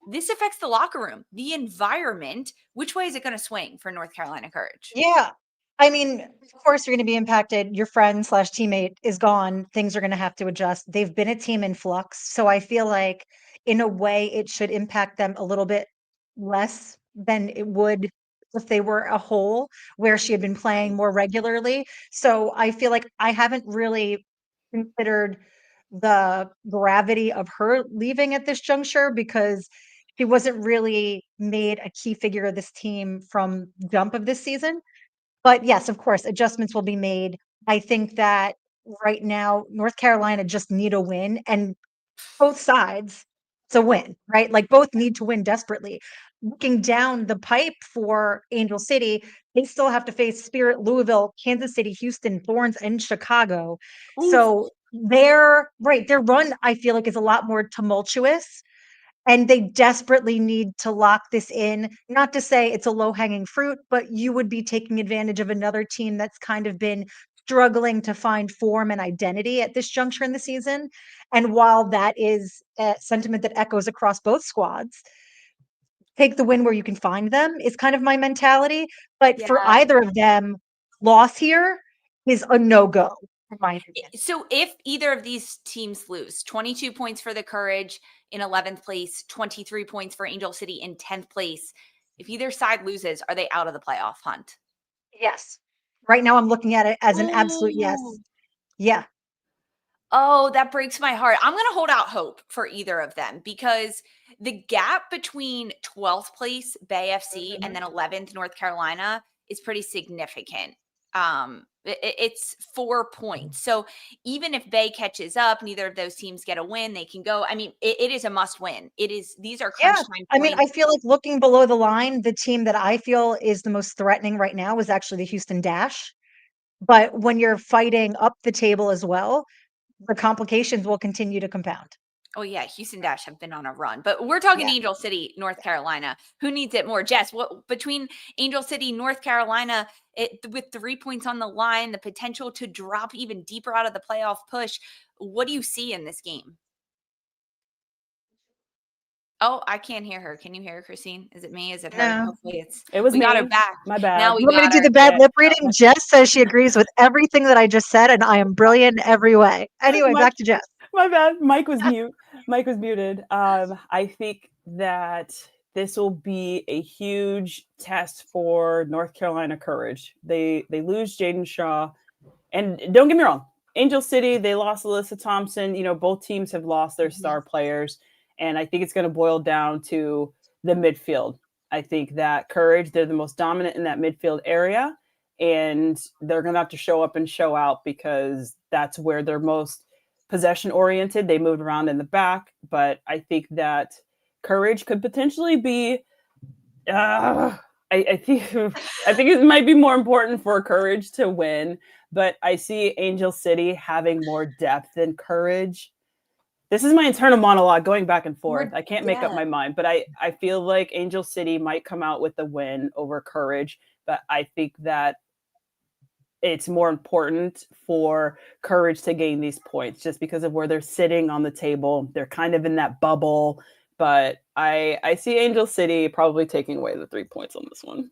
This affects the locker room, the environment. Which way is it going to swing for North Carolina Courage? Yeah. I mean, of course, you're going to be impacted. Your friend/teammate is gone. Things are going to have to adjust. They've been a team in flux. So I feel like in a way it should impact them a little bit less than it would if they were a whole where she had been playing more regularly. So I feel like I haven't really considered the gravity of her leaving at this juncture because she wasn't really made a key figure of this team from jump of this season. But yes, of course, adjustments will be made. I think that right now, North Carolina just need a win, and both sides it's a win, right? Like both need to win desperately. Looking down the pipe for Angel City, they still have to face Spirit, Louisville, Kansas City, Houston, Thorns, and Chicago. Oof. So their run, I feel like, is a lot more tumultuous. And they desperately need to lock this in. Not to say it's a low-hanging fruit, but you would be taking advantage of another team that's kind of been struggling to find form and identity at this juncture in the season. And while that is a sentiment that echoes across both squads, take the win where you can find them is kind of my mentality. But for Yeah. either of them, loss here is a no-go, in my opinion. So if either of these teams lose, 22 points for the Courage in 11th place, 23 points for Angel City in 10th place. If either side loses, are they out of the playoff hunt? Yes. Right now I'm looking at it as an absolute yes. Ooh. Yeah. Oh, that breaks my heart. I'm going to hold out hope for either of them because the gap between 12th place Bay FC and then 11th North Carolina is pretty significant. It's 4 points. So even if Bay catches up, neither of those teams get a win, they can go. I mean, it is a must win. These are crunch time points. I mean, I feel like looking below the line, the team that I feel is the most threatening right now is actually the Houston Dash. But when you're fighting up the table as well, the complications will continue to compound. Oh yeah, Houston Dash have been on a run, but we're talking Yeah. Angel City, North Carolina. Who needs it more? Jess, what between Angel City, North Carolina, with 3 points on the line, the potential to drop even deeper out of the playoff push, what do you see in this game? Oh, I can't hear her. Can you hear her, Christine? Is it me? Is it her? No. Hopefully It was we me. got her back. My bad. Now we You want me to got do her. the bad Yeah. lip reading? Jess says she agrees with everything that I just said, and I am brilliant in every way. Anyway, back to Jess. My bad. Mike was mute. Mike was muted. I think that this will be a huge test for North Carolina Courage. They lose Jaden Shaw, and don't get me wrong, Angel City, they lost Alyssa Thompson. You know, both teams have lost their star players, and I think it's going to boil down to the midfield. I think that Courage, they're the most dominant in that midfield area, and they're going to have to show up and show out because that's where they're most possession oriented. They moved around in the back, but I think that Courage could potentially be I think it might be more important for Courage to win, but I see Angel City having more depth than Courage. This is my internal monologue going back and forth. I can't make up my mind, but I feel like Angel City might come out with the win over Courage, but I think that it's more important for Courage to gain these points just because of where they're sitting on the table. They're kind of in that bubble, but I see Angel City probably taking away the 3 points on this one.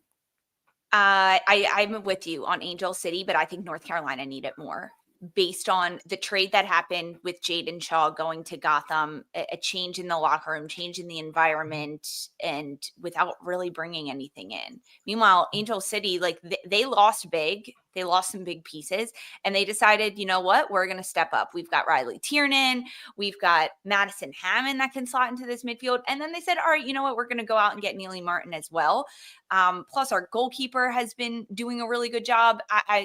I'm with you on Angel City, but I think North Carolina need it more based on the trade that happened with Jaden Shaw going to Gotham, a change in the locker room, change in the environment, and without really bringing anything in. Meanwhile, Angel City, like they lost big. They lost some big pieces, and they decided, you know what, we're going to step up. We've got Riley Tiernan. We've got Madison Hammond that can slot into this midfield. And then they said, all right, you know what, we're going to go out and get Nealy Martin as well. Plus our goalkeeper has been doing a really good job.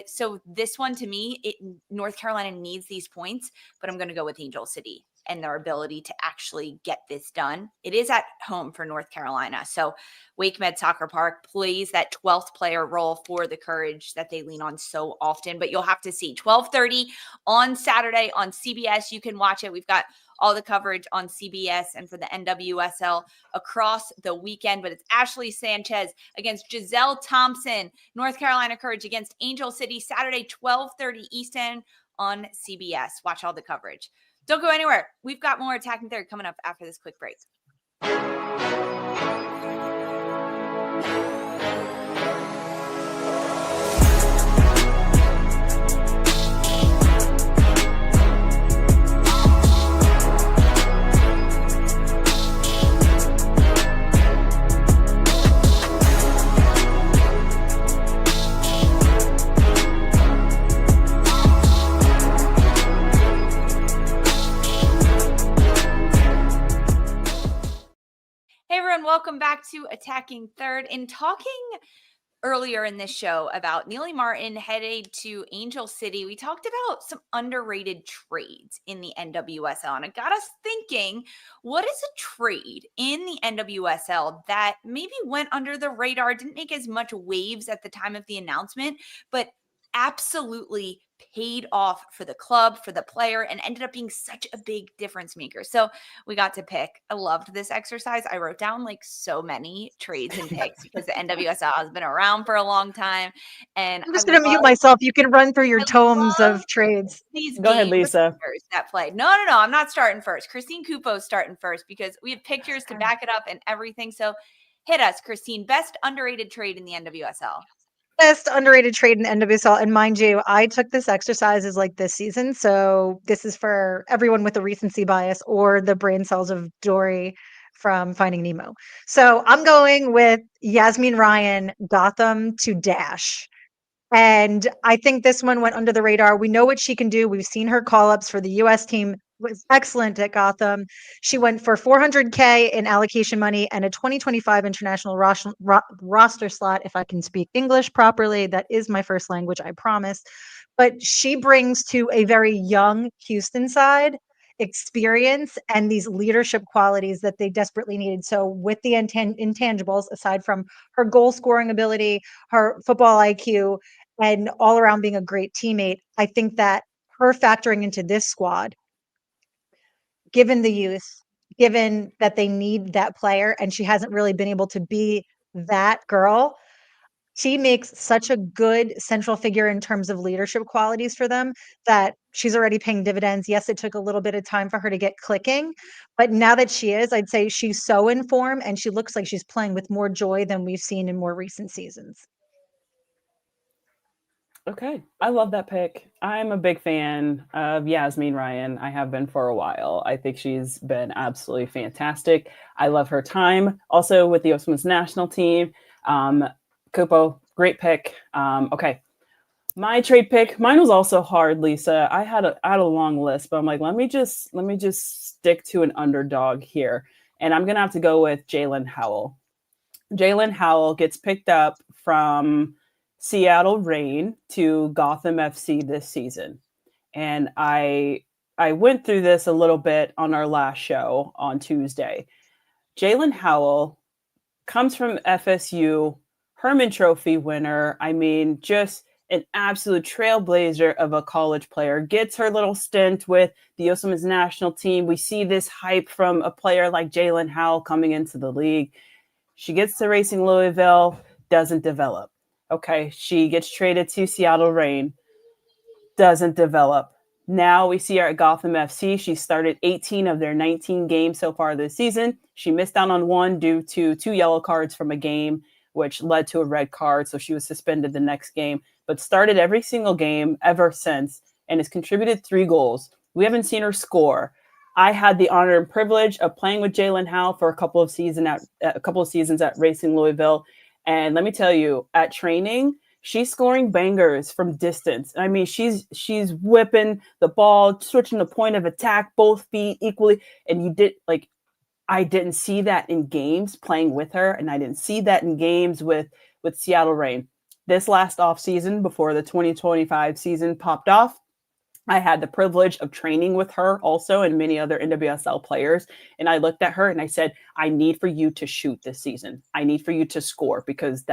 So this one to me, North Carolina needs these points, but I'm going to go with Angel City and their ability to actually get this done. It is at home for North Carolina. So Wake Med Soccer Park plays that 12th player role for the Courage that they lean on so often, but you'll have to see 12:30 on Saturday on CBS. You can watch it. We've got all the coverage on CBS and for the NWSL across the weekend, but it's Ashley Sanchez against Giselle Thompson, North Carolina Courage against Angel City, Saturday, 12:30 Eastern on CBS. Watch all the coverage. Don't go anywhere. We've got more Attacking Third coming up after this quick break. Hey everyone, welcome back to Attacking Third. In talking earlier in this show about Nealy Martin headed to Angel City. We talked about some underrated trades in the NWSL, and it got us thinking, what is a trade in the NWSL that maybe went under the radar, didn't make as much waves at the time of the announcement, but absolutely paid off for the club, for the player, and ended up being such a big difference maker. So we got to pick. I loved this exercise. I wrote down like so many trades and picks because the NWSL has been around for a long time. And I'm just going to mute myself. You can run through your tomes of trades. These Go ahead, Lisa. that play. No. I'm not starting first. Christine Cupo is starting first because we have pictures to back it up and everything. So hit us, Christine. Best underrated trade in the NWSL. Best underrated trade in NWSL. And mind you, I took this exercise as like this season. So this is for everyone with a recency bias or the brain cells of Dory from Finding Nemo. So I'm going with Yasmin Ryan, Gotham to Dash. And I think this one went under the radar. We know what she can do. We've seen her call ups for the US team was excellent at Gotham. She went for 400K in allocation money and a 2025 international roster slot. If I can speak English properly, that is my first language, I promise. But she brings to a very young Houston side experience and these leadership qualities that they desperately needed. So with the intangibles, aside from her goal scoring ability, her football IQ, and all around being a great teammate, I think that her factoring into this squad, given the youth, given that they need that player, and she hasn't really been able to be that girl, she makes such a good central figure in terms of leadership qualities for them that she's already paying dividends. Yes, it took a little bit of time for her to get clicking, but now that she is, I'd say she's so in form and she looks like she's playing with more joy than we've seen in more recent seasons. Okay. I love that pick. I'm a big fan of Yasmin Ryan. I have been for a while. I think she's been absolutely fantastic. I love her time also with the women's national team. Cupo, great pick. Okay. My trade pick, mine was also hard, Lisa. I had a long list, but I'm like, let me just stick to an underdog here. And I'm gonna have to go with Jalen Howell. Jalen Howell gets picked up from Seattle Reign to Gotham FC this season. And I went through this a little bit on our last show on Tuesday. Jalen Howell comes from FSU, Herman Trophy winner. I mean, just an absolute trailblazer of a college player. Gets her little stint with the women's national team. We see this hype from a player like Jalen Howell coming into the league. She gets to Racing Louisville, doesn't develop. Okay, she gets traded to Seattle Reign, doesn't develop. Now we see her at Gotham FC. She started 18 of their 19 games so far this season. She missed out on one due to 2 yellow cards from a game, which led to a red card. So she was suspended the next game, but started every single game ever since and has contributed 3 goals. We haven't seen her score. I had the honor and privilege of playing with Jalen Howell for a couple of seasons at Racing Louisville. And let me tell you, at training, she's scoring bangers from distance. I mean, she's whipping the ball, switching the point of attack, both feet equally. And I didn't see that in games playing with her, and I didn't see that in games with Seattle Reign. This last offseason, before the 2025 season popped off, I had the privilege of training with her also and many other NWSL players. And I looked at her and I said, I need for you to shoot this season. I need for you to score because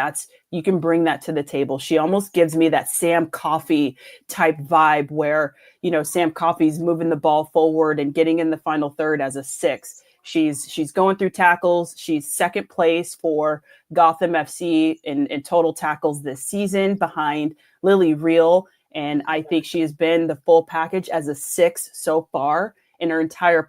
you can bring that to the table. She almost gives me that Sam Coffey type vibe where, Sam Coffey's moving the ball forward and getting in the final third as a 6. She's going through tackles. She's second place for Gotham FC in total tackles this season behind Lily Reel. And I think she has been the full package as a 6 so far in her entire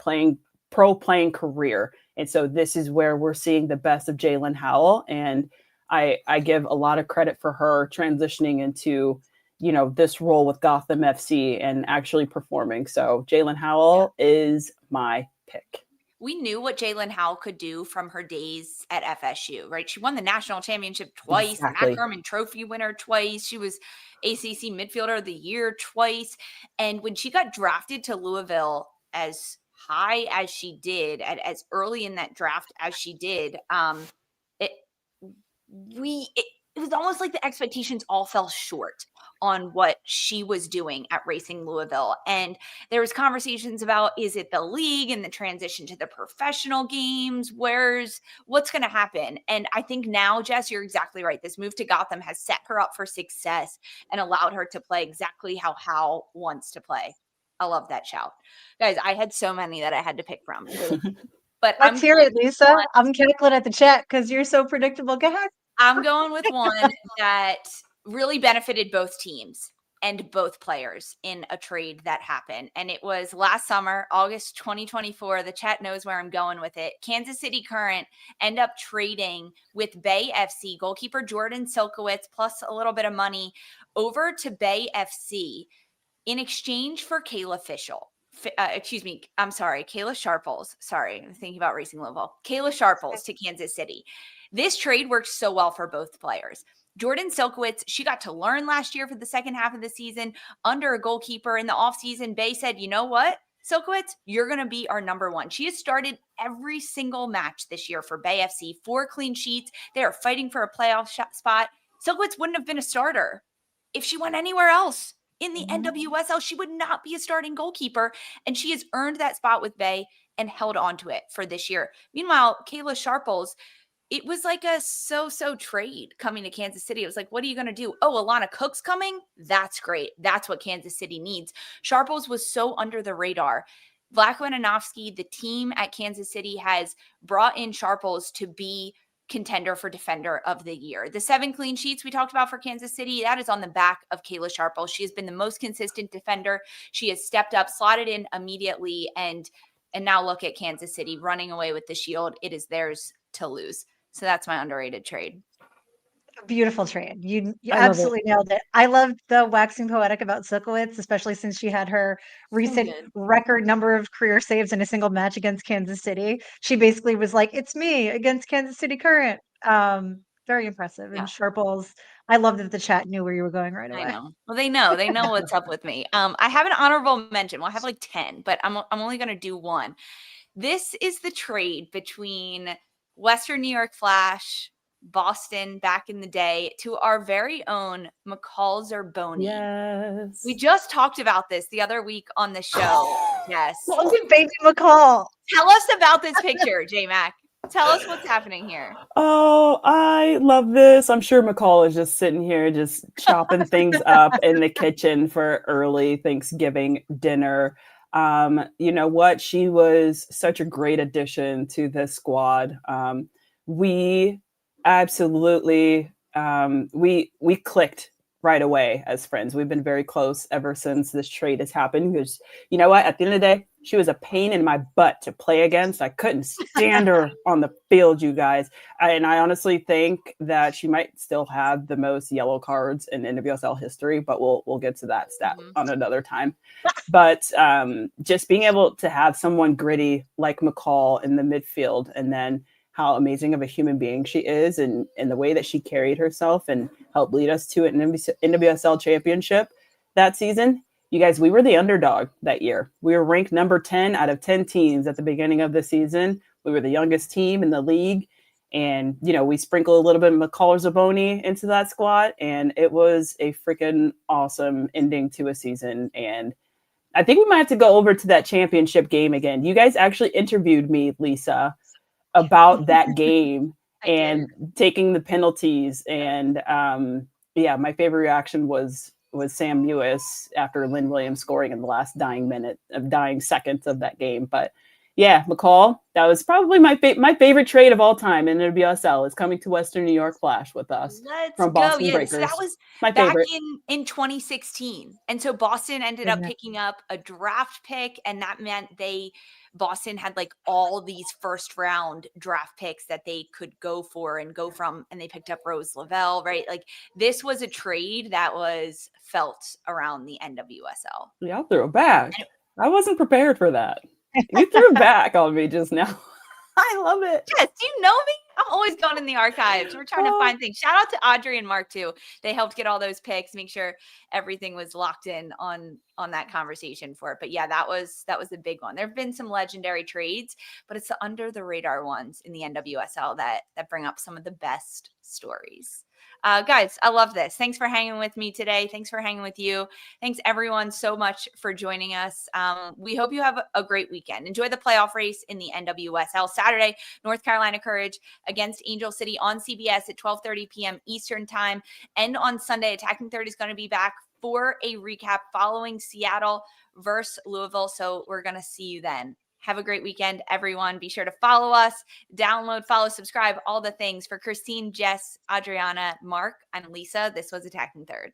pro playing career. And so this is where we're seeing the best of Jalen Howell. And I give a lot of credit for her transitioning into, this role with Gotham FC and actually performing. So Jalen Howell is my pick. We knew what Jalen Howell could do from her days at FSU, right? She won the national championship twice, Exactly. Mac Herman Trophy winner twice. She was ACC Midfielder of the Year twice. And when she got drafted to Louisville as high as she did, as early in that draft as she did, it was almost like the expectations all fell short on what she was doing at Racing Louisville. And there was conversations about, is it the league and the transition to the professional games? What's going to happen? And I think now, Jess, you're exactly right. This move to Gotham has set her up for success and allowed her to play exactly how Hal wants to play. I love that shout. Guys, I had so many that I had to pick from. But Let's hear it, Lisa. I'm cackling at the chat because you're so predictable. Go ahead. I'm going with one that really benefited both teams and both players in a trade that happened. And it was last summer, August 2024. The chat knows where I'm going with it. Kansas City Current end up trading with Bay FC goalkeeper Jordyn Silkowitz plus a little bit of money over to Bay FC in exchange for Kayla Fishel. Kayla Sharples. Sorry, I'm thinking about Racing Louisville. Kayla Sharples to Kansas City. This trade worked so well for both players. Jordyn Silkowitz, she got to learn last year for the second half of the season under a goalkeeper in the offseason. Bay said, you know what, Silkowitz, you're going to be our number one. She has started every single match this year for Bay FC, 4 clean sheets. They are fighting for a playoff spot. Silkowitz wouldn't have been a starter if she went anywhere else. In the NWSL, she would not be a starting goalkeeper, and she has earned that spot with Bay and held on to it for this year. Meanwhile, Kayla Sharples, it was like a so-so trade coming to Kansas City. It was like, what are you going to do? Oh, Alana Cook's coming? That's great. That's what Kansas City needs. Sharples was so under the radar. Vlatko Ananovsky, the team at Kansas City, has brought in Sharples to be contender for Defender of the Year. The 7 clean sheets we talked about for Kansas City, that is on the back of Kayla Sharples. She has been the most consistent defender. She has stepped up, slotted in immediately, and now look at Kansas City running away with the Shield. It is theirs to lose. So that's my underrated trade. Beautiful trade. You I love absolutely nailed it. I loved the waxing poetic about Silkowitz, especially since she had her recent record number of career saves in a single match against Kansas City. She basically was like, "It's me against Kansas City Current." Very impressive. Yeah. And Sharples, I love that the chat knew where you were going right away. I know. Well, they know what's up with me. I have an honorable mention. Well, I have like 10, but I'm only going to do one. This is the trade between Western New York Flash, Boston back in the day, to our very own McCall Zerboni. Yes. We just talked about this the other week on the show. Yes. Look at baby McCall. Tell us about this picture, J-Mac. Tell us what's happening here. Oh, I love this. I'm sure McCall is just sitting here just chopping things up in the kitchen for early Thanksgiving dinner. You know what? She was such a great addition to this squad. We absolutely we clicked right away as friends. We've been very close ever since this trade has happened, because you know what, at the end of the day, she was a pain in my butt to play against. I couldn't stand her on the field, you guys. And I honestly think that she might still have the most yellow cards in NWSL history, but we'll get to that stat on another time. But just being able to have someone gritty like McCall in the midfield, and then how amazing of a human being she is, and the way that she carried herself and helped lead us to an NWSL championship that season. You guys, we were the underdog that year. We were ranked number 10 out of 10 teams at the beginning of the season. We were the youngest team in the league. And, you know, we sprinkled a little bit of McCall Zerboni into that squad, and it was a freaking awesome ending to a season. And I think we might have to go over to that championship game again. You guys actually interviewed me, Lisa, about that game and taking the penalties. And my favorite reaction was Sam Mewis after Lynn Williams scoring in the last dying seconds of that game. But yeah, McCall, that was probably my favorite trade of all time in NWSL, is coming to Western New York Flash with us. Let's go. Yes, that was my back favorite. in 2016. And so Boston ended up picking up a draft pick, and that meant Boston had like all these first round draft picks that they could go for and go from, and they picked up Rose Lavelle, right? Like, this was a trade that was felt around the NWSL. Yeah, I'll throw it back. I wasn't prepared for that. You threw back on me just now. I love it. Yes, do you know me? I'm always going in the archives. We're trying to find things. Shout out to Audrey and Mark too. They helped get all those picks, make sure everything was locked in on that conversation for it. But yeah, that was a big one. There have been some legendary trades, but it's the under the radar ones in the NWSL that bring up some of the best stories. Guys, I love this. Thanks for hanging with me today. Thanks for hanging with you. Thanks everyone so much for joining us. We hope you have a great weekend. Enjoy the playoff race in the NWSL. Saturday, North Carolina Courage against Angel City on CBS at 12:30 p.m. Eastern time. And on Sunday, Attacking Third is going to be back for a recap following Seattle versus Louisville. So we're going to see you then. Have a great weekend, everyone. Be sure to follow us, download, follow, subscribe, all the things. For Christine, Jess, Adriana, Mark, and Lisa, this was Attacking Third.